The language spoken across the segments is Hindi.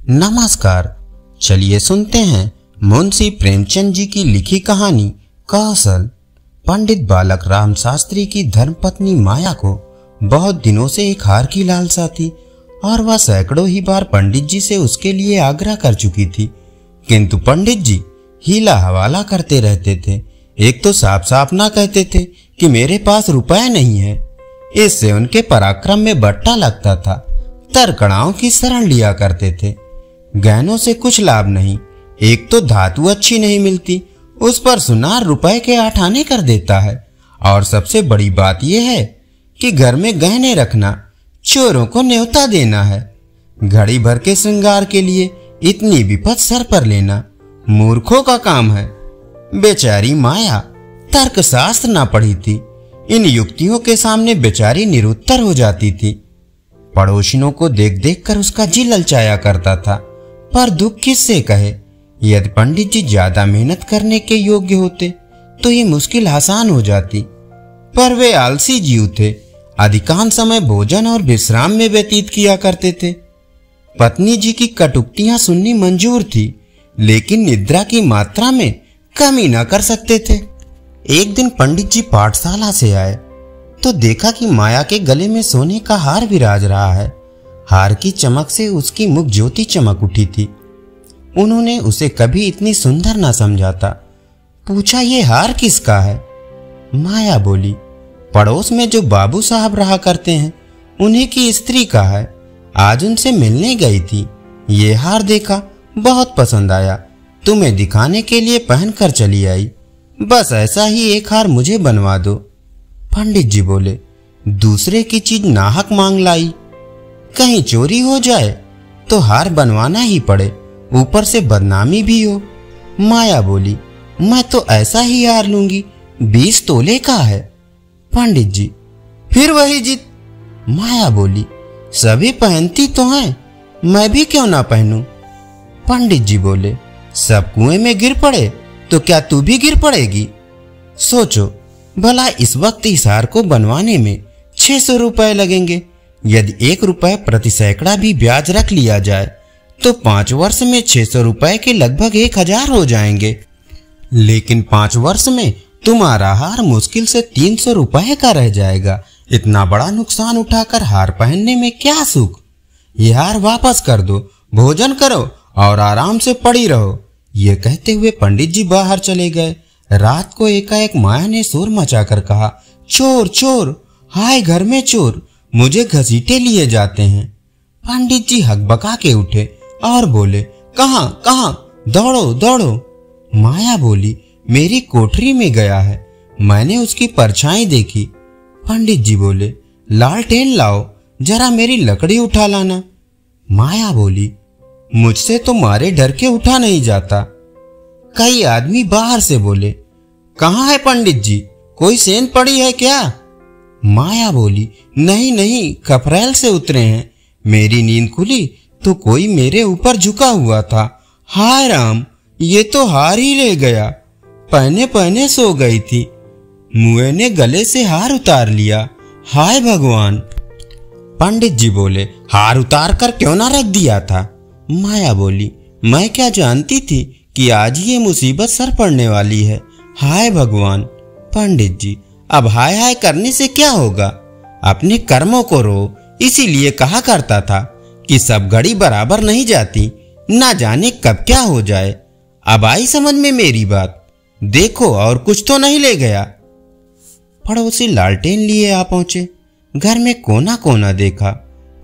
नमस्कार, चलिए सुनते हैं मुंशी प्रेमचंद जी की लिखी कहानी कौशल। पंडित बालक राम शास्त्री की धर्मपत्नी माया को बहुत दिनों से एक हार की लालसा थी और वह सैकड़ों ही बार पंडित जी से उसके लिए आग्रह कर चुकी थी, किंतु पंडित जी हीला हवाला करते रहते थे। एक तो साफ साफ ना कहते थे कि मेरे पास रुपए नहीं है। इससे उनके पराक्रम में बट्टा लगता था। तरकड़ाओं की शरण लिया करते थे। गहनों से कुछ लाभ नहीं, एक तो धातु अच्छी नहीं मिलती, उस पर सुनार रुपए के 8 आने कर देता है। और सबसे बड़ी बात यह है कि घर में गहने रखना चोरों को न्योता देना है। घड़ी भर के श्रृंगार के लिए इतनी विपद सर पर लेना मूर्खों का काम है। बेचारी माया तर्कशास्त्र ना पढ़ी थी, इन युक्तियों के सामने बेचारी निरुत्तर हो जाती थी। पड़ोसियों को देख देख कर उसका जी ललचाया करता था, पर दुख किससे कहे। यदि पंडित जी ज्यादा मेहनत करने के योग्य होते तो ये मुश्किल आसान हो जाती, पर वे आलसी जीव थे। अधिकांश समय भोजन और विश्राम में व्यतीत किया करते थे। पत्नी जी की कटुक्तियां सुननी मंजूर थी, लेकिन निद्रा की मात्रा में कमी न कर सकते थे। एक दिन पंडित जी पाठशाला से आए तो देखा कि माया के गले में सोने का हार विराज रहा है। हार की चमक से उसकी मुख ज्योति चमक उठी थी। उन्होंने उसे कभी इतनी सुंदर न समझा था। पूछा, ये हार किसका है? माया बोली, पड़ोस में जो बाबू साहब रहा करते हैं उन्हीं की स्त्री का है। आज उनसे मिलने गई थी, ये हार देखा, बहुत पसंद आया, तुम्हें दिखाने के लिए पहन कर चली आई। बस ऐसा ही एक हार मुझे बनवा दो। पंडित जी बोले, दूसरे की चीज नाहक मांग लाई, कहीं चोरी हो जाए तो हार बनवाना ही पड़े, ऊपर से बदनामी भी हो। माया बोली, मैं तो ऐसा ही हार लूंगी, 20 तोले का है। पंडित जी, फिर वही जिद। माया बोली, सभी पहनती तो हैं, मैं भी क्यों ना पहनूं? पंडित जी बोले, सब कुएं में गिर पड़े तो क्या तू भी गिर पड़ेगी? सोचो भला, इस वक्त इस हार को बनवाने में 600 रुपए लगेंगे। यदि 1 रुपए प्रति सैकड़ा भी ब्याज रख लिया जाए तो 5 वर्ष में 600 रुपए के लगभग 1000 हो जाएंगे। लेकिन 5 वर्ष में तुम्हारा हार मुश्किल से 300 रुपए का रह जाएगा। इतना बड़ा नुकसान उठाकर हार पहनने में क्या सुख? यह हार वापस कर दो, भोजन करो और आराम से पड़ी रहो। ये कहते हुए पंडित जी बाहर चले गए। रात को एकाएक माया ने शोर मचाकर कहा, चोर चोर, हाय घर में चोर, मुझे घसीटे लिए जाते हैं। पंडित जी हकबका के उठे और बोले, कहां कहां, दौड़ो दौड़ो। माया बोली, मेरी कोठरी में गया है, मैंने उसकी परछाई देखी। पंडित जी बोले, लालटेन लाओ, जरा मेरी लकड़ी उठा लाना। माया बोली, मुझसे तो मारे डर के उठा नहीं जाता। कई आदमी बाहर से बोले, कहाँ है पंडित जी, कोई सेंध पड़ी है क्या? माया बोली, नहीं नहीं, खपरेल से उतरे हैं। मेरी नींद खुली तो कोई मेरे ऊपर झुका हुआ था। हाय राम, ये तो हार ही ले गया, पहने पहने सो गई थी, मुए ने गले से हार उतार लिया। हाय भगवान। पंडित जी बोले, हार उतार कर क्यों ना रख दिया था? माया बोली, मैं क्या जानती थी कि आज ये मुसीबत सर पड़ने वाली है। हाय भगवान। पंडित जी, अब हाय हाय करने से क्या होगा? अपने कर्मों को रो, इसीलिए कहा करता था कि सब घड़ी बराबर नहीं जाती, ना जाने कब क्या हो जाए। अब आई समझ में मेरी बात। देखो और कुछ तो नहीं ले गया। पड़ोसी लालटेन लिए आ पहुंचे। घर में कोना कोना देखा,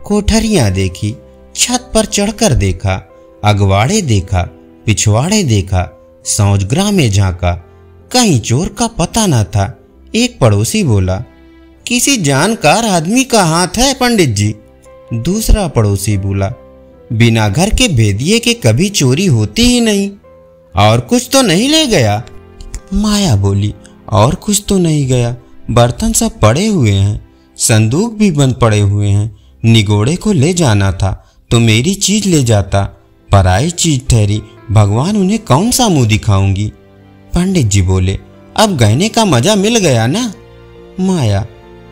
कोठरियां देखी, छत पर चढ़कर देखा, अगवाड़े देखा, पिछवाड़े देखा, शौचगृह में झांका, कहीं चोर का पता न था। एक पड़ोसी बोला, किसी जानकार आदमी का हाथ है पंडित जी। दूसरा पड़ोसी बोला, बिना घर के भेदिए के कभी चोरी होती ही नहीं। और कुछ तो नहीं ले गया? माया बोली, और कुछ तो नहीं गया, बर्तन सब पड़े हुए हैं, संदूक भी बंद पड़े हुए हैं। निगोड़े को ले जाना था तो मेरी चीज ले जाता, पराई चीज ठहरी, भगवान उन्हें कौन सा मुंह दिखाऊंगी? पंडित जी बोले, अब गहने का मजा मिल गया ना? माया,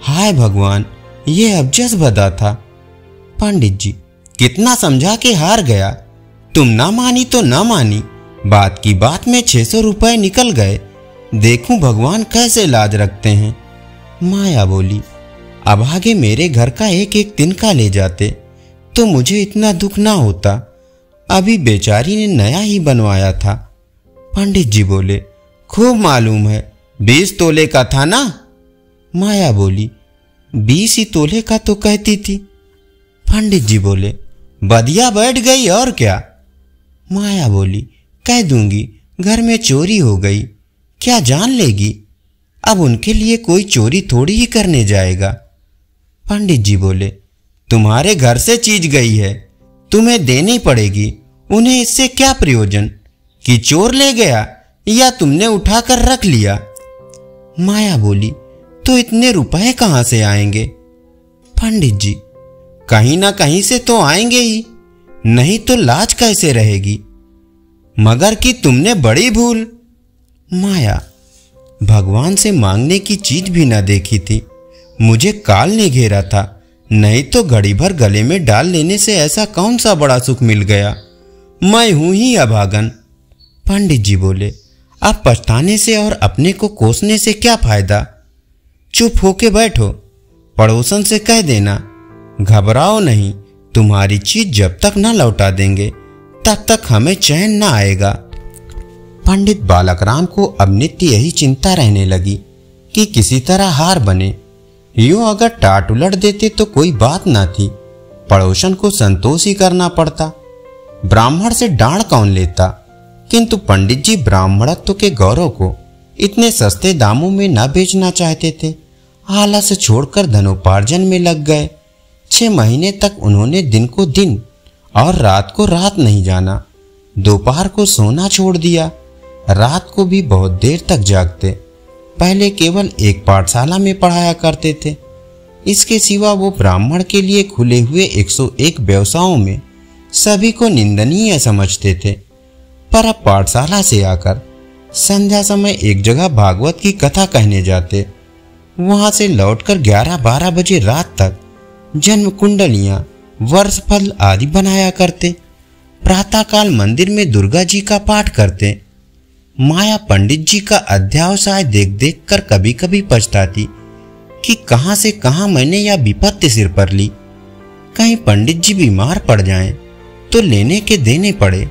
हाय भगवान, ये अब जस बदा था। पंडित जी, कितना समझा के हार गया, तुम ना मानी तो ना मानी, बात की बात में 600 रुपए निकल गए। देखूं भगवान कैसे लाज रखते हैं। माया बोली, अब आगे मेरे घर का एक एक तिनका ले जाते तो मुझे इतना दुख ना होता। अभी बेचारी ने नया ही बनवाया था। पंडित जी बोले, खूब मालूम है, 20 तोले का था ना। माया बोली, 20 ही तोले का तो कहती थी। पंडित जी बोले, बदिया बैठ गई और क्या। माया बोली, कह दूंगी घर में चोरी हो गई, क्या जान लेगी। अब उनके लिए कोई चोरी थोड़ी ही करने जाएगा। पंडित जी बोले, तुम्हारे घर से चीज गई है, तुम्हें देनी पड़ेगी। उन्हें इससे क्या प्रयोजन कि चोर ले गया या तुमने उठाकर रख लिया। माया बोली, तो इतने रुपए कहां से आएंगे। पंडित जी, कहीं ना कहीं से तो आएंगे ही, नहीं तो लाज कैसे रहेगी। मगर कि तुमने बड़ी भूल। माया, भगवान से मांगने की चीज भी ना देखी थी, मुझे काल ने घेरा था, नहीं तो घड़ी भर गले में डाल लेने से ऐसा कौन सा बड़ा सुख मिल गया। मैं हूं ही अभागन। पंडित जी बोले, अब पछताने से और अपने को कोसने से क्या फायदा। चुप होके बैठो, पड़ोसन से कह देना, घबराओ नहीं, तुम्हारी चीज जब तक ना लौटा देंगे तब तक हमें चैन ना आएगा। पंडित बालकराम को अब नित्य यही चिंता रहने लगी कि किसी तरह हार बने। यूं अगर टाट उलट देते तो कोई बात ना थी, पड़ोसन को संतोष ही करना पड़ता। ब्राह्मण से डांड कौन लेता, किंतु पंडित जी ब्राह्मणत्व के गौरव को इतने सस्ते दामों में न बेचना चाहते थे। आलस छोड़कर धनोपार्जन में लग गए। 6 महीने तक उन्होंने दिन को दिन और रात को रात नहीं जाना। दोपहर को सोना छोड़ दिया, रात को भी बहुत देर तक जागते। पहले केवल एक पाठशाला में पढ़ाया करते थे, इसके सिवा वो ब्राह्मण के लिए खुले हुए 101 व्यवसायों में सभी को निंदनीय समझते थे। पर अब पाठशाला से आकर संध्या समय एक जगह भागवत की कथा कहने जाते, वहां से लौटकर 11-12 बजे रात तक जन्म कुंडलियां, वर्षफल आदि बनाया करते। प्रातःकाल मंदिर में दुर्गा जी का पाठ करते। माया पंडित जी का अध्यावसाय देख देख कर कभी कभी पछताती कि कहां से कहां मैंने यह विपत्ति सिर पर ली। कहीं पंडित जी बीमार पड़ जाएं तो लेने के देने पड़े।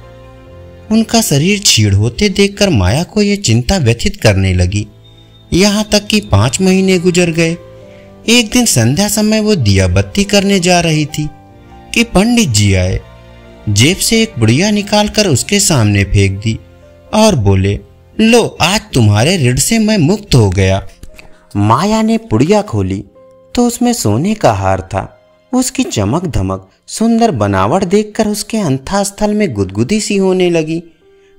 उनका शरीर छीड़ होते देखकर माया को यह चिंता व्यथित करने लगी। यहाँ तक कि 5 महीने गुजर गए। एक दिन संध्या समय वो दिया बत्ती करने जा रही थी कि पंडित जी आए। जेब से एक बुढ़िया निकालकर उसके सामने फेंक दी और बोले, लो आज तुम्हारे ऋण से मैं मुक्त हो गया। माया ने पुड़िया खोली तो उसमें सोने का हार था। उसकी चमक धमक सुंदर बनावट देखकर उसके अंतःस्थल में गुदगुदी सी होने लगी।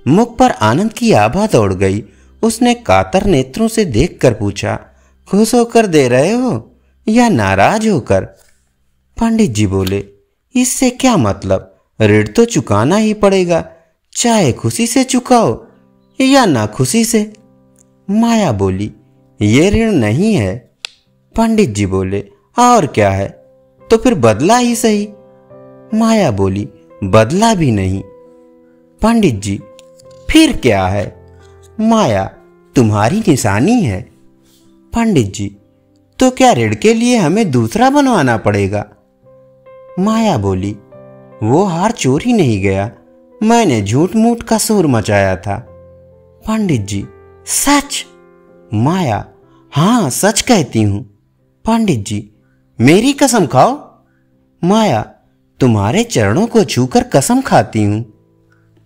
मुख पर आनंद की आभा दौड़ गई। उसने कातर नेत्रों से देखकर पूछा, खुश होकर दे रहे हो या नाराज होकर। पंडित जी बोले, इससे क्या मतलब, ऋण तो चुकाना ही पड़ेगा, चाहे खुशी से चुकाओ या ना खुशी से। माया बोली, ये ऋण नहीं है। पंडित जी बोले, और क्या है, तो फिर बदला ही सही। माया बोली, बदला भी नहीं। पंडित जी, फिर क्या है। माया, तुम्हारी निशानी है। पंडित जी, तो क्या ऋण के लिए हमें दूसरा बनवाना पड़ेगा। माया बोली, वो हार चोरी नहीं गया, मैंने झूठ मूठ का शोर मचाया था। पंडित जी, सच। माया, हाँ सच कहती हूं। पंडित जी, मेरी कसम खाओ। माया, तुम्हारे चरणों को छूकर कसम खाती हूं।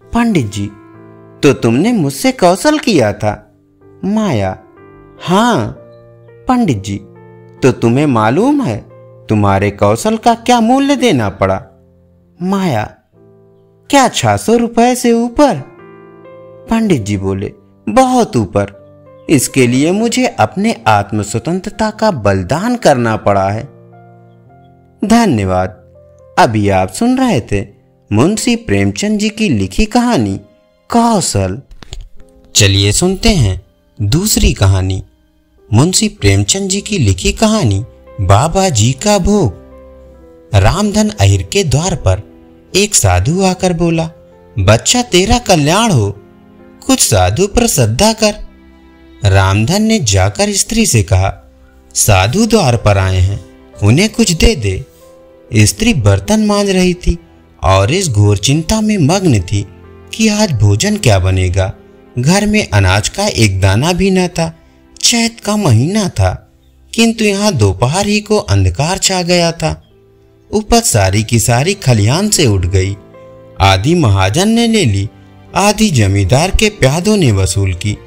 पंडित जी, तो तुमने मुझसे कौशल किया था। माया, हाँ। पंडित जी, तो तुम्हें मालूम है तुम्हारे कौशल का क्या मूल्य देना पड़ा। माया, क्या 600 रुपए से ऊपर। पंडित जी बोले, बहुत ऊपर। इसके लिए मुझे अपने आत्म स्वतंत्रता का बलिदान करना पड़ा है। धन्यवाद। अभी आप सुन रहे थे मुंशी प्रेमचंद जी की लिखी कहानी कौशल। चलिए सुनते हैं दूसरी कहानी। मुंशी प्रेमचंद जी की लिखी कहानी बाबा जी का भोग। रामधन अहिर के द्वार पर एक साधु आकर बोला, बच्चा तेरा कल्याण हो, कुछ साधु पर श्रद्धा कर। रामधन ने जाकर स्त्री से कहा, साधु द्वार पर आए हैं, उन्हें कुछ दे दे। स्त्री बर्तन मांज रही थी और इस घोर चिंता में मग्न थी कि आज भोजन क्या बनेगा। घर में अनाज का एक दाना भी न था। चैत का महीना था, किंतु यहाँ दोपहर ही को अंधकार छा गया था। उपज सारी की सारी खलिहान से उठ गई। आधी महाजन ने ले ली, आधी जमींदार के प्यादों ने वसूल की।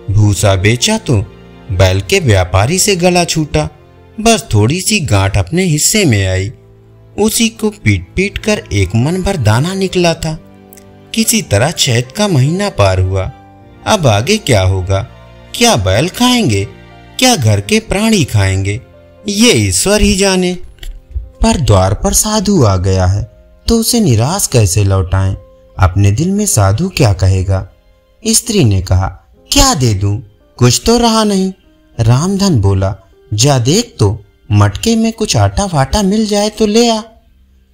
भूसा बेचा तो बैल के व्यापारी से गला छूटा। बस थोड़ी सी गांठ अपने हिस्से में आई, उसी को पीट पीट कर एक मन भर दाना निकला था। किसी तरह चैत का महीना पार हुआ। अब आगे क्या होगा? क्या बैल खाएंगे, क्या घर के प्राणी खाएंगे, ये ईश्वर ही जाने। पर द्वार पर साधु आ गया है तो उसे निराश कैसे लौटाएं? अपने दिल में साधु क्या कहेगा? स्त्री ने कहा, क्या दे दूं, कुछ तो रहा नहीं। रामधन बोला, जा देख तो, मटके में कुछ आटा वाटा मिल जाए तो ले आ।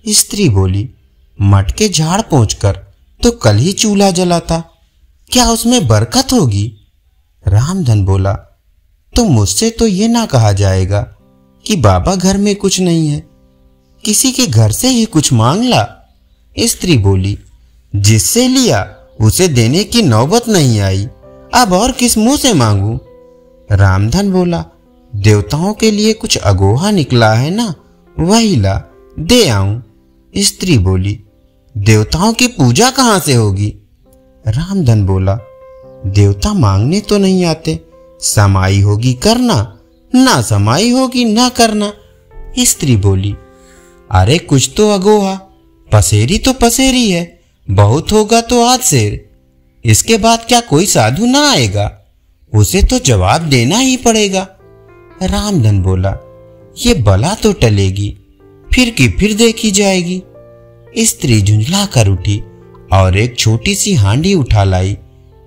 स्त्री बोली, मटके झाड़ पोंछकर तो कल ही चूल्हा जला था, क्या उसमें बरकत होगी? रामधन बोला, तो मुझसे तो ये ना कहा जाएगा कि बाबा घर में कुछ नहीं है, किसी के घर से ही कुछ मांग ला। स्त्री बोली, जिससे लिया उसे देने की नौबत नहीं आई, अब और किस मुंह से मांगू? रामधन बोला, देवताओं के लिए कुछ अगोहा निकला है ना, वही ला, दे आऊं। स्त्री बोली, देवताओं की पूजा कहां से होगी? रामधन बोला, देवता मांगने तो नहीं आते, समाई होगी करना, ना समाई होगी ना करना। स्त्री बोली, अरे कुछ तो अगोहा, पसेरी तो पसेरी है, बहुत होगा तो आध सेर। इसके बाद क्या कोई साधु ना आएगा? उसे तो जवाब देना ही पड़ेगा। रामधन बोला, ये बला तो टलेगी, फिर की फिर देखी जाएगी। स्त्री झुंझला कर उठी और एक छोटी सी हांडी उठा लाई,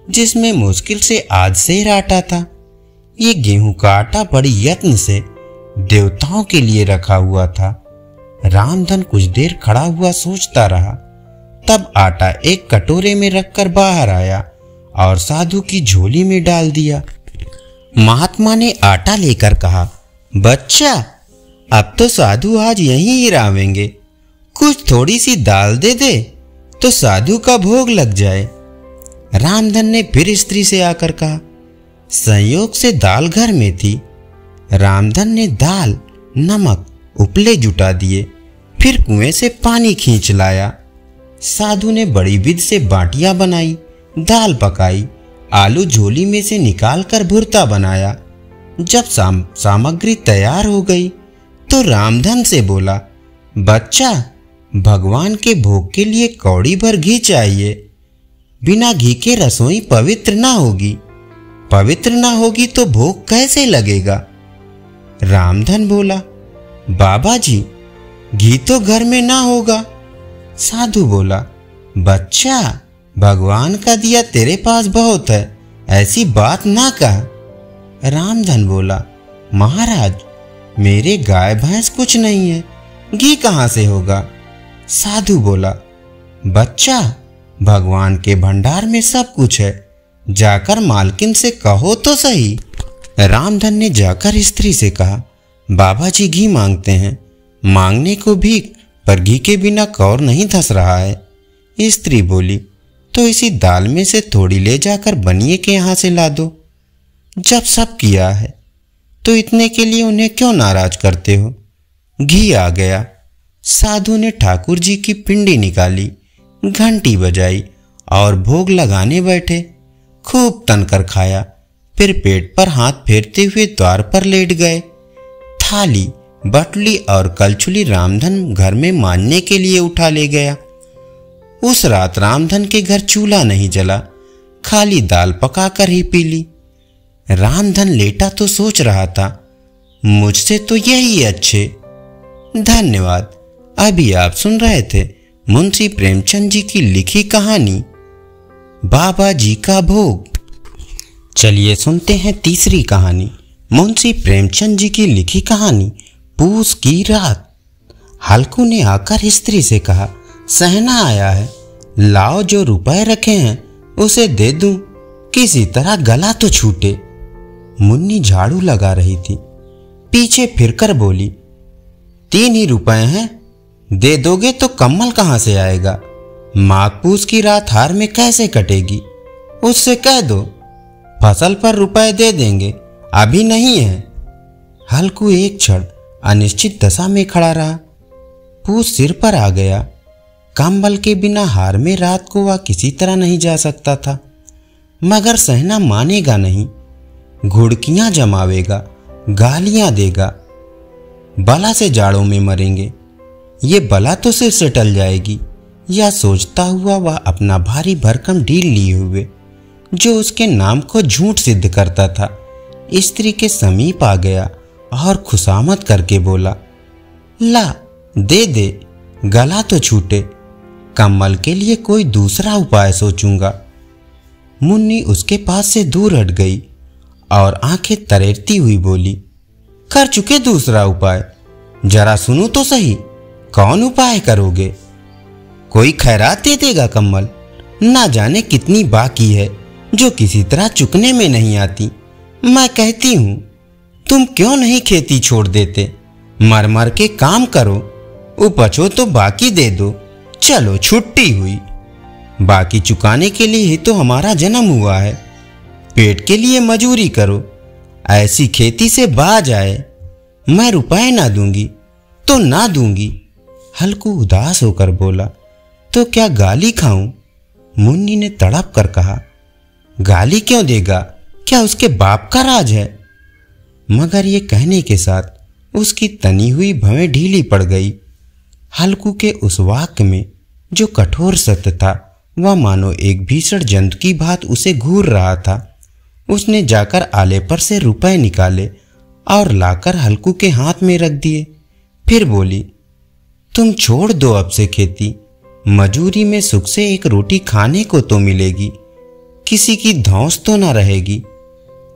जिसमें मुश्किल से आध सेर आटा था। ये गेहूं का आटा बड़ी यत्न से देवताओं के लिए रखा हुआ था। रामधन कुछ देर खड़ा हुआ सोचता रहा, तब आटा एक कटोरे में रखकर बाहर आया और साधु की झोली में डाल दिया। महात्मा ने आटा लेकर कहा, बच्चा, अब तो साधु आज यहीं ही रावेंगे, कुछ थोड़ी सी दाल दे दे तो साधु का भोग लग जाए। रामधन ने फिर स्त्री से आकर कहा, संयोग से दाल घर में थी। रामधन ने दाल, नमक, उपले जुटा दिए, फिर कुएं से पानी खींच लाया। साधु ने बड़ी विधि से बाटियां बनाई, दाल पकाई, आलू झोली में से निकालकर भुर्ता बनाया। जब सामग्री तैयार हो गई तो रामधन से बोला, बच्चा, भगवान के भोग के लिए कौड़ी भर घी चाहिए। बिना घी के रसोई पवित्र ना होगी, पवित्र ना होगी तो भोग कैसे लगेगा? रामधन बोला, बाबा जी, घी तो घर में ना होगा। साधु बोला, बच्चा, भगवान का दिया तेरे पास बहुत है, ऐसी बात ना कह। रामधन बोला, महाराज, मेरे गाय भैंस कुछ नहीं है, घी कहाँ से होगा? साधु बोला, बच्चा, भगवान के भंडार में सब कुछ है, जाकर मालकिन से कहो तो सही। रामधन ने जाकर स्त्री से कहा, बाबा जी घी मांगते हैं। मांगने को भीख, पर घी के बिना कौर नहीं धस रहा है। स्त्री बोली, तो इसी दाल में से थोड़ी ले जाकर बनिए के यहाँ से ला दो। जब सब किया है तो इतने के लिए उन्हें क्यों नाराज करते हो? घी आ गया। साधु ने ठाकुर जी की पिंडी निकाली, घंटी बजाई और भोग लगाने बैठे। खूब तनकर खाया, फिर पेट पर हाथ फेरते हुए द्वार पर लेट गए। थाली, बटली और कलछुली रामधन घर में मांजने के लिए उठा ले गया। उस रात रामधन के घर चूल्हा नहीं जला, खाली दाल पकाकर ही पी ली। रामधन लेटा तो सोच रहा था, मुझसे तो यही अच्छे। धन्यवाद। अभी आप सुन रहे थे मुंशी प्रेमचंद जी की लिखी कहानी बाबा जी का भोग। चलिए सुनते हैं तीसरी कहानी, मुंशी प्रेमचंद जी की लिखी कहानी पूस की रात। हल्कू ने आकर स्त्री से कहा, सहना आया है, लाओ, जो रुपए रखे हैं उसे दे दूं, किसी तरह गला तो छूटे। मुन्नी झाड़ू लगा रही थी, पीछे फिरकर बोली, 3 ही रुपए हैं, दे दोगे तो कम्मल कहां से आएगा? माघ पूस की रात हार में कैसे कटेगी? उससे कह दो फसल पर रुपए दे देंगे, अभी नहीं है। हल्कू एक क्षण अनिश्चित दशा में खड़ा रहा। पूस सिर पर आ गया। कंबल के बिना हार में रात को वह किसी तरह नहीं जा सकता था, मगर सहना मानेगा नहीं। घुड़कियां जमावेगा, गालियां देगा। बला से जाड़ों में मरेंगे, ये बला तो सिर से टल जाएगी। यह सोचता हुआ वह अपना भारी भरकम ढील लिए हुए, जो उसके नाम को झूठ सिद्ध करता था, स्त्री के समीप आ गया और खुशामद करके बोला, ला दे दे, गला तो छूटे, कम्मल के लिए कोई दूसरा उपाय सोचूंगा। मुन्नी उसके पास से दूर हट गई और आंखें तरेरती हुई बोली, कर चुके दूसरा उपाय, जरा सुनो तो सही, कौन उपाय करोगे? कोई खैरात दे देगा कम्मल, ना जाने कितनी बाकी है जो किसी तरह चुकने में नहीं आती। मैं कहती हूं तुम क्यों नहीं खेती छोड़ देते, मर मर के काम करो, उपजो तो बाकी दे दो। चलो छुट्टी हुई, बाकी चुकाने के लिए ही तो हमारा जन्म हुआ है। पेट के लिए मजूरी करो, ऐसी खेती से बाज आए। मैं रुपए ना दूंगी तो ना दूंगी। हल्कू उदास होकर बोला, तो क्या गाली खाऊं? मुन्नी ने तड़प कर कहा, गाली क्यों देगा, क्या उसके बाप का राज है? मगर ये कहने के साथ उसकी तनी हुई भवें ढीली पड़ गई। हल्कू के उस वाक्य में जो कठोर सत्य था, वह मानो एक भीषण जंतु की भांति उसे घूर रहा था। उसने जाकर आले पर से रुपए निकाले और लाकर हल्कू के हाथ में रख दिए। फिर बोली, तुम छोड़ दो अब से खेती, मजूरी में सुख से एक रोटी खाने को तो मिलेगी, किसी की धौंस तो ना रहेगी।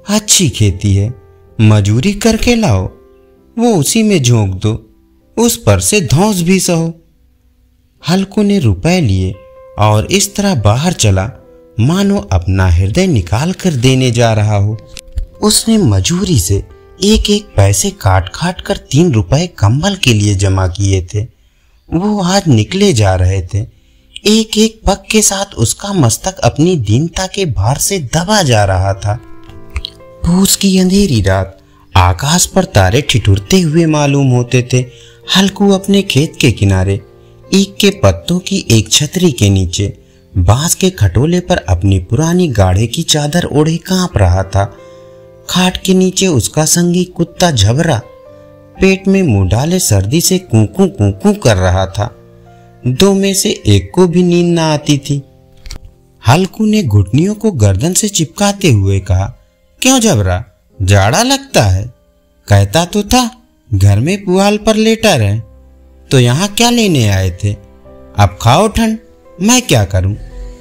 अच्छी खेती है, मजूरी करके लाओ, वो उसी में झोंक दो, उस पर से धौंस भी सहो। हल्कू ने रुपए लिए और इस तरह बाहर चला मानो अपना हृदय निकाल कर देने जा रहा हो। उसने मजूरी से एक एक पैसे काट काट कर 3 रुपए कंबल के लिए जमा किए थे। वो आज निकले जा रहे थे। एक एक पग के साथ उसका मस्तक अपनी दीनता के भार से दबा जा रहा था। पूस की अंधेरी रात, आकाश पर तारे ठिठुरते हुए मालूम होते थे। हल्कू अपने खेत के किनारे ईख के पत्तों की एक छतरी के नीचे बांस के खटोले पर अपनी पुरानी गाढ़े की चादर ओढ़े कांप रहा था। खाट के नीचे उसका संगी कुत्ता झबरा पेट में मुंह डाले सर्दी से कूकू कूकू कर रहा था। 2 में से एक को भी नींद ना आती थी। हल्कू ने घुटनियों को गर्दन से चिपकाते हुए कहा, क्यों झबरा, जाड़ा लगता है? कहता तो था घर में पुआल पर लेटा रहे, तो यहाँ क्या लेने आए थे? अब खाओ ठंड, मैं क्या करूं?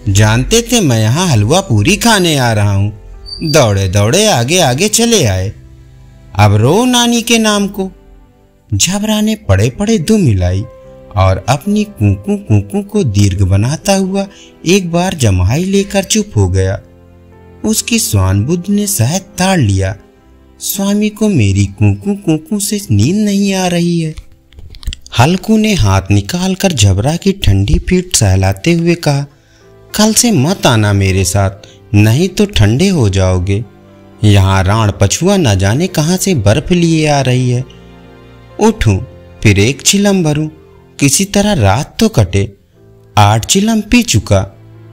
जानते थे मैं यहाँ हलवा पूरी खाने आ रहा हूं। दौड़े दौड़े आगे आगे चले आए, अब रो नानी के नाम को। झबरा ने पड़े पड़े दुम हिलाई और अपनी कूकू कूकू को दीर्घ बनाता हुआ एक बार जमाई लेकर चुप हो गया। उसकी स्वान बुद्ध ने शायद ताड़ लिया, स्वामी को मेरी कूकू कूकू से नींद नहीं आ रही है। हल्कू ने हाथ निकालकर झबरा की ठंडी पीठ सहलाते हुए कहा, कल से मत आना मेरे साथ, नहीं तो ठंडे हो जाओगे। यहाँ राण पछुआ न जाने कहाँ से बर्फ लिए आ रही है। उठूं फिर एक चिलम भरूं, किसी तरह रात तो कटे। 8 चिलम पी चुका,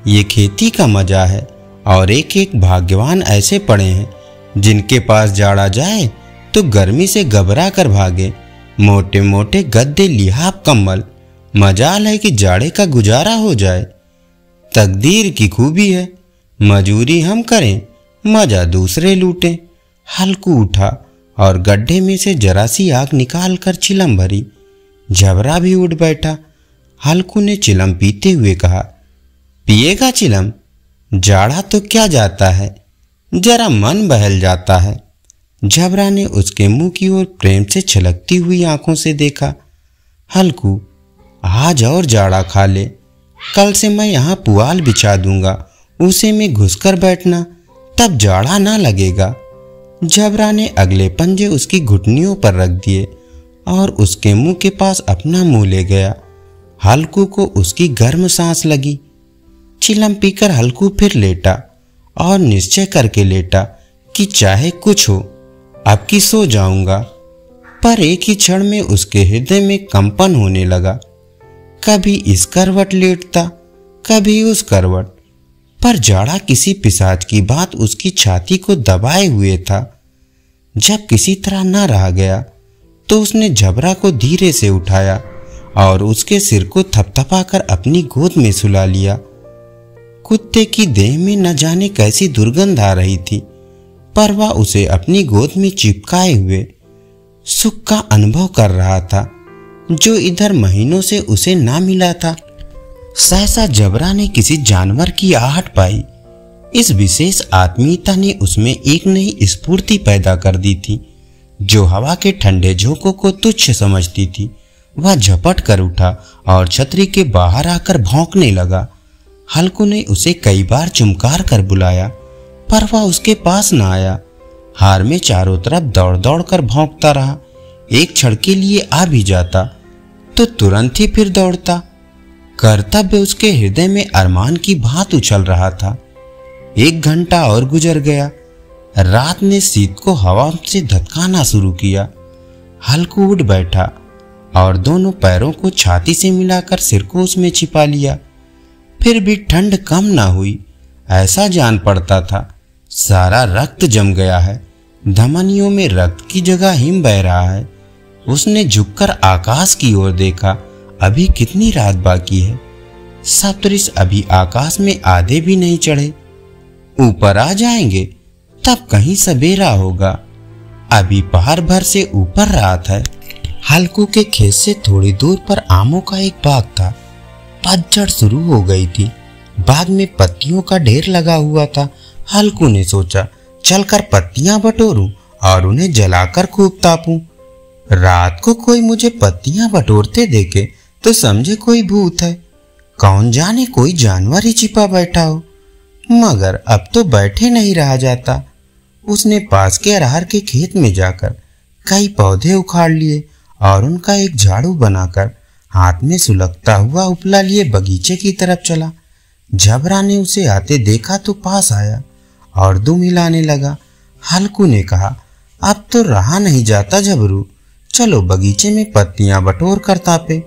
ये खेती का मजा है। और एक एक भाग्यवान ऐसे पड़े हैं जिनके पास जाड़ा जाए तो गर्मी से घबरा कर भागे। मोटे मोटे गद्दे लिहाफ कम्बल, मजाल है कि जाड़े का गुजारा हो जाए। तकदीर की खूबी है, मजूरी हम करें, मजा दूसरे लूटें। हल्कू उठा और गड्ढे में से जरा सी आग निकाल कर चिलम भरी। झबरा भी उठ बैठा। हल्कू ने चिलम पीते हुए कहा, पिएगा चिलम? जाड़ा तो क्या जाता है, जरा मन बहल जाता है। झबरा ने उसके मुंह की ओर प्रेम से छलकती हुई आंखों से देखा। हल्कू, आज और जाड़ा खा ले, कल से मैं यहाँ पुआल बिछा दूंगा, उसे में घुसकर बैठना, तब जाड़ा ना लगेगा। झबरा ने अगले पंजे उसकी घुटनियों पर रख दिए और उसके मुंह के पास अपना मुंह ले गया। हल्कू को उसकी गर्म सांस लगी। चिलम पीकर हल्कू फिर लेटा और निश्चय करके लेटा कि चाहे कुछ हो, अब की सो जाऊंगा। पर एक ही क्षण में उसके हृदय में कंपन होने लगा। कभी इस करवट लेटता, कभी उस करवट, पर जाड़ा किसी पिशाच की बात उसकी छाती को दबाए हुए था। जब किसी तरह न रहा गया तो उसने झबरा को धीरे से उठाया और उसके सिर को थपथपाकर अपनी गोद में सुला लिया। कुत्ते की देह में न जाने कैसी दुर्गंध आ रही थी, पर वह उसे अपनी गोद में चिपकाए हुए सुख का अनुभव कर रहा था, जो इधर महीनों से उसे ना मिला था। सहसा झबरा ने किसी जानवर की आहट पाई। इस विशेष आत्मीयता ने उसमें एक नई स्फूर्ति पैदा कर दी थी, जो हवा के ठंडे झोंकों को तुच्छ समझती थी। वह झपट कर उठा और छतरी के बाहर आकर भौंकने लगा। हल्कू ने उसे कई बार चुमकार कर बुलाया, पर वह उसके पास न आया। हार में चारों तरफ दौड़ दौड़ कर भौंकता रहा। एक क्षण के लिए आ भी जाता तो तुरंत ही फिर दौड़ता। कर्तव्य उसके हृदय में अरमान की भांति उछल रहा था। 1 घंटा और गुजर गया। रात ने शीत को हवा से धतकाना शुरू किया। हल्कू उठ बैठा और दोनों पैरों को छाती से मिलाकर सिर को उसमें छिपा लिया। फिर भी ठंड कम ना हुई। ऐसा जान पड़ता था सारा रक्त जम गया है, धमनियों में रक्त की जगह हिम बह रहा है। उसने झुककर आकाश की ओर देखा। अभी कितनी रात बाकी है। सप्तऋषि अभी आकाश में आधे भी नहीं चढ़े। ऊपर आ जाएंगे तब कहीं सवेरा होगा। अभी पहाड़ भर से ऊपर रात है। हल्कू के खेत से थोड़ी दूर पर आमों का एक बाग था। पतझड़ शुरू हो गई थी। बाग में पत्तियों का ढेर लगा हुआ था। हल्कू ने सोचा चलकर पत्तियां बटोरूं और उन्हें जलाकर खूब तापूं। रात को कोई मुझे पत्तियां बटोरते देखे तो समझे कोई भूत है। कौन जाने कोई जानवर ही छिपा बैठा हो। मगर अब तो बैठे नहीं रहा जाता। उसने पास के अरहर के खेत में जाकर कई पौधे उखाड़ लिए और उनका एक झाड़ू बनाकर हाथ में सुलगता हुआ उपला लिए बगीचे की तरफ चला। झबरा ने उसे आते देखा तो पास आया और दुम हिलाने लगा। हल्कू ने कहा, अब तो रहा नहीं जाता झबरू, चलो बगीचे में पत्तियां बटोर कर तापे।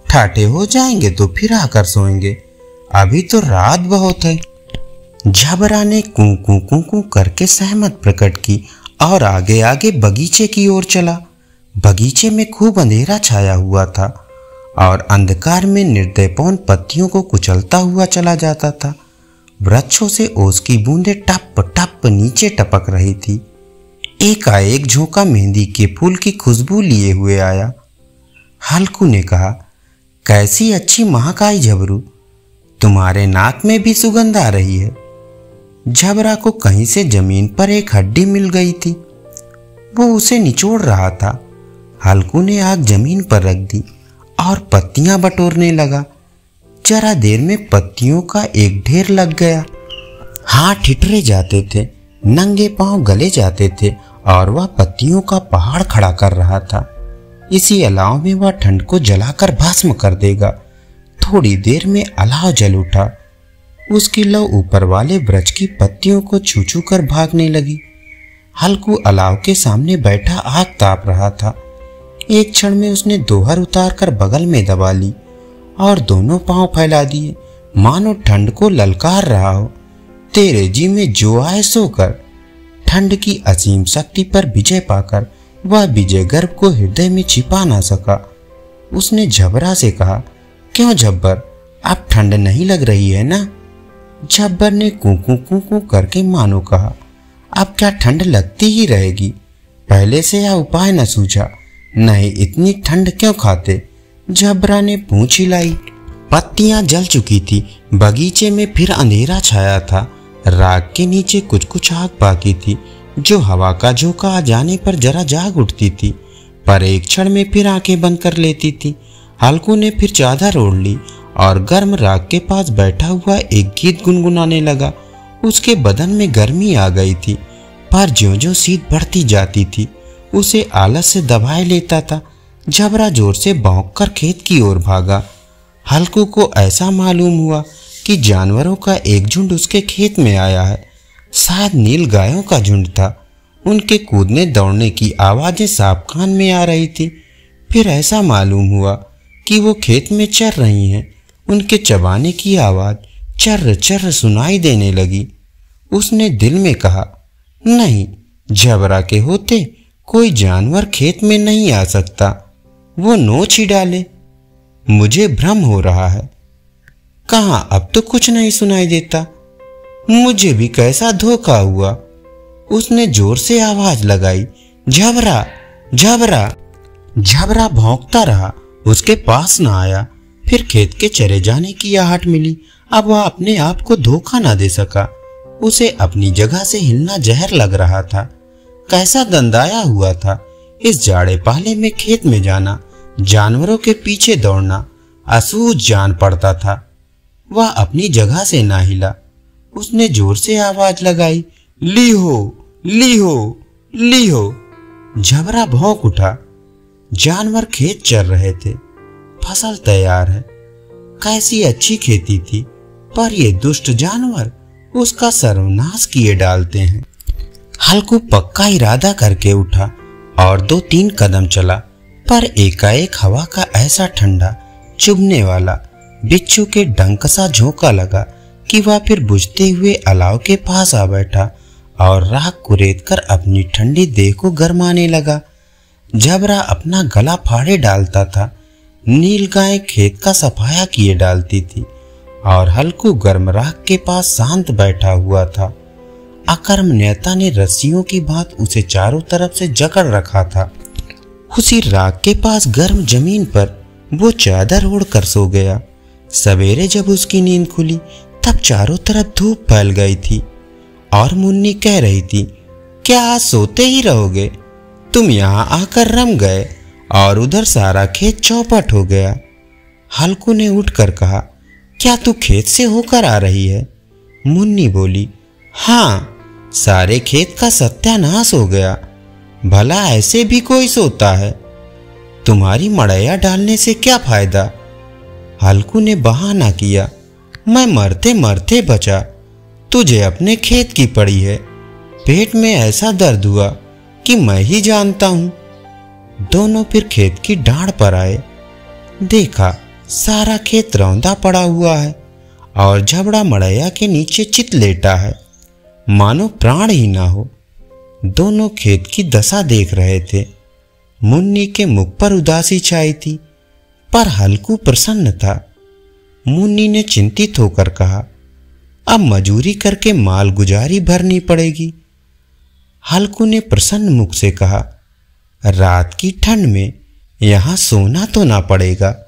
ठाटे हो जाएंगे तो फिर आकर सोएंगे, अभी तो रात बहुत है। झबरा ने कूं कूं कूं कूं करके सहमत प्रकट की और आगे आगे बगीचे की ओर चला। बगीचे में खूब अंधेरा छाया हुआ था और अंधकार में निर्दय पवन पत्तियों को कुचलता हुआ चला जाता था। वृक्षों से ओस की बूंदें टप टप नीचे टपक रही थी। एकाएक झोंका मेहंदी के फूल की खुशबू लिए हुए आया। हल्कू ने कहा, कैसी अच्छी महक आई झबरू, तुम्हारे नाक में भी सुगंध आ रही है। झबरा को कहीं से जमीन पर एक हड्डी मिल गई थी। वो उसे निचोड़ रहा था। हल्कू ने आग जमीन पर रख दी और पत्तियां बटोरने लगा। जरा देर में पत्तियों का एक ढेर लग गया। हाथ ठिठुरे जाते थे, नंगे पांव गले जाते थे और वह पत्तियों का पहाड़ खड़ा कर रहा था। इसी अलाव में वह ठंड को जलाकर भस्म कर देगा। थोड़ी देर में अलाव जल उठा। उसकी लौ ऊपर वाले वृक्ष की पत्तियों को छू छू कर भागने लगी। हल्कू अलाव के सामने बैठा आग ताप रहा था। एक क्षण में उसने दोहर उतार कर बगल में दबा ली और दोनों पांव फैला दिए, मानो ठंड को ललकार रहा हो। तेरे जी में जो आए सो कर। ठंड की असीम शक्ति पर विजय पाकर वह विजय गर्व को हृदय में छिपा ना सका। उसने झबरा से कहा, क्यों झब्बर, अब ठंड नहीं लग रही है ना? झब्बर ने कूकू कूकू करके मानो कहा, अब क्या ठंड लगती ही रहेगी? पहले से यह उपाय न सूझा, नहीं इतनी ठंड क्यों खाते? झबरा ने पूंछ हिलाई। पत्तियां जल चुकी थी। बगीचे में फिर अंधेरा छाया था। राग के नीचे कुछ कुछ आग बाकी थी, जो हवा का झोंका आ जाने पर जरा जाग उठती थी, पर एक क्षण में फिर आंखें बंद कर लेती थी। हल्कू ने फिर चादर ओढ़ ली और गर्म राख के पास बैठा हुआ एक गीत गुनगुनाने लगा। उसके बदन में गर्मी आ गई थी, पर ज्यों-ज्यों शीत बढ़ती जाती थी उसे आलस से दबाए लेता था। झबरा जोर से भौंककर खेत की ओर भागा। हल्कू को ऐसा मालूम हुआ कि जानवरों का एक झुंड उसके खेत में आया है। शायद नील गायों का झुंड था। उनके कूदने दौड़ने की आवाजें साफ कान में आ रही थी। फिर ऐसा मालूम हुआ कि वो खेत में चर रही हैं। उनके चबाने की आवाज चर्र चर्र सुनाई देने लगी। उसने दिल में कहा, नहीं, झबरा के होते कोई जानवर खेत में नहीं आ सकता। वो नोच ही डाले। मुझे भ्रम हो रहा है। कहाँ, अब तो कुछ नहीं सुनाई देता। मुझे भी कैसा धोखा हुआ। उसने जोर से आवाज लगाई, झबरा, झबरा। झबरा भौंकता रहा, उसके पास न आया। फिर खेत के चरे जाने की आहट मिली। अब वह अपने आप को धोखा न दे सका। उसे अपनी जगह से हिलना जहर लग रहा था। कैसा दंदाया हुआ था। इस जाड़े पाले में खेत में जाना, जानवरों के पीछे दौड़ना असूझ जान पड़ता था। वह अपनी जगह से ना हिला। उसने जोर से आवाज लगाई, लीहो, लीहो, लीहो। झबरा भौंक उठा। जानवर खेत चर रहे थे। फसल तैयार है। कैसी अच्छी खेती थी, पर ये दुष्ट जानवर उसका सर्वनाश किए डालते हैं। हल्कू पक्का इरादा करके उठा और 2-3 कदम चला, पर एकाएक हवा का ऐसा ठंडा चुभने वाला बिच्छू के डंक सा झोंका लगा कि वह फिर बुझते हुए अलाव के पास आ बैठा और राख कुरेद कर अपनी ठंडी देह को गरमाने लगा। झबरा अपना गला फाड़े डालता था। नील गाय खेत का सफाया किए डालती थी और हल्कू गर्म राख के पास शांत बैठा हुआ था। अकर्मण्यता ने रस्सियों की भांति उसे चारों तरफ से जकड़ रखा था। उसी राख के पास गर्म जमीन पर वो चादर ओढ़कर सो गया। सवेरे जब उसकी नींद खुली तब चारों तरफ धूप फैल गई थी और मुन्नी कह रही थी, क्या आज सोते ही रहोगे? तुम यहाँ आकर रम गए और उधर सारा खेत चौपट हो गया। हल्कू ने उठकर कहा, क्या तू खेत से होकर आ रही है? मुन्नी बोली, हाँ, सारे खेत का सत्यानाश हो गया। भला ऐसे भी कोई सोता है? तुम्हारी मड़ैया डालने से क्या फायदा? हल्कू ने बहाना किया, मैं मरते मरते बचा। तुझे अपने खेत की पड़ी है। पेट में ऐसा दर्द हुआ कि मैं ही जानता हूं। दोनों फिर खेत की डांड पर आए। देखा, सारा खेत रौंदा पड़ा हुआ है और झबरा मड़ैया के नीचे चित लेटा है, मानो प्राण ही ना हो। दोनों खेत की दशा देख रहे थे। मुन्नी के मुख पर उदासी छाई थी, पर हल्कू प्रसन्न था। मुन्नी ने चिंतित होकर कहा, अब मजूरी करके माल गुजारी भरनी पड़ेगी। हल्कू ने प्रसन्न मुख से कहा, रात की ठंड में यहां सोना तो ना पड़ेगा।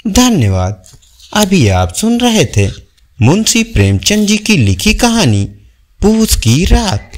धन्यवाद। अभी आप सुन रहे थे मुंशी प्रेमचंद जी की लिखी कहानी पूस की रात।